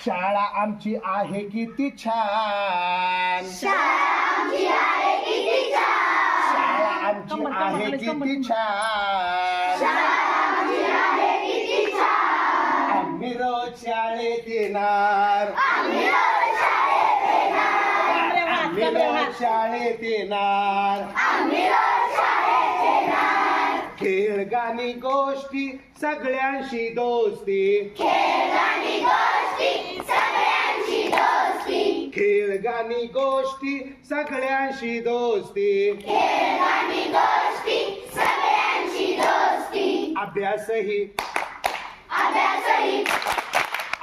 शाळा आमची आहे किती छान. शाळा आमची आहे किती छान. शाळा आमची आहे किती छान. शाळा आमची आहे किती छान. आम्ही रोज शाळेत येणार. आम्ही रोज शाळेत येणार. आम्ही रोज शाळेत येणार. आम्ही रोज शाळेत येणार. खेळ गाणी गोष्टी सगळ्यांशी दोस्ती. खेळ गाणी गोष्टी सगळ्यांची दोस्ती. खेळ गाणी गोष्टी सगळ्यांशी दोस्ती. खेळ गाणी गोष्टी सगळ्यांची दोस्ती. अभ्यासही अभ्यासही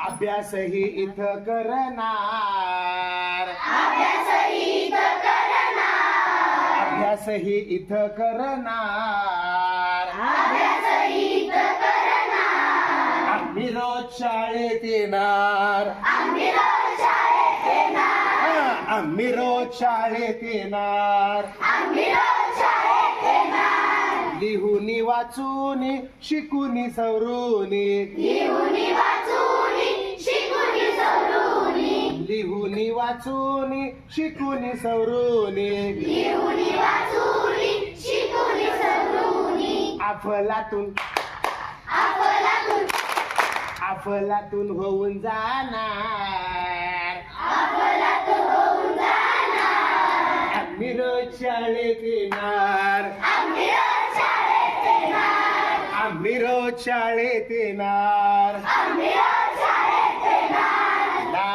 अभ्यासही इथं करणार. अभ्यासही इथं करणार. अभ्यासही इथं करणार. अभ्यासही इथं करणार. आम्ही रोज शाळेत येणार. आम्ही रोज शाळेत येणार. आम्ही रोज शाळेत येणार. आम्ही रोज शाळेत येणार. लिहूनी वाचूनी शिकूनी सवरूनी. लिहूनी वाचूनी शिकूनी सवरूनी. लिहूनी वाचूनी शिकूनी सवरूनी. लिहूनी वाचूनी शिकूनी सवरूनी. अफलातून अफलातून अफलातून होऊन जाणार. अफलातून होऊन जाणार. आम्ही रोज शाळेत येणार. आम्ही रोज शाळेत येणार. आम्ही रोज शाळेत येणार. आम्ही रोज शाळेत येणार. ला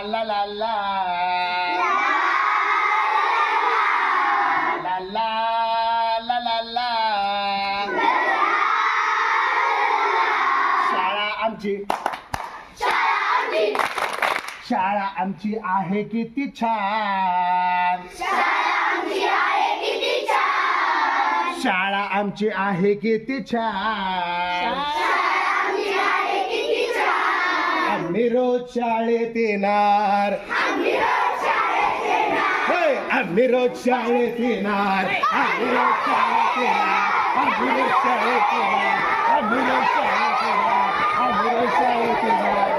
ला ला ला ला ला ला ला ला. शाळा आमची शाळा आमची आहे किती छान. शाळा आमची आहे किती छान. शाळा आमची आहे किती छान. शाळा आमची आहे किती छान. आम्ही रोज शाळेत येणार. आम्ही रोज शाळेत येणार. होय, आम्ही रोज शाळेत येणार. आम्ही रोज शाळेत येणार. आम्ही रोज शाळेत येणार. आम्ही रोज शाळेत येणार. आम्ही रोज शाळेत येणार.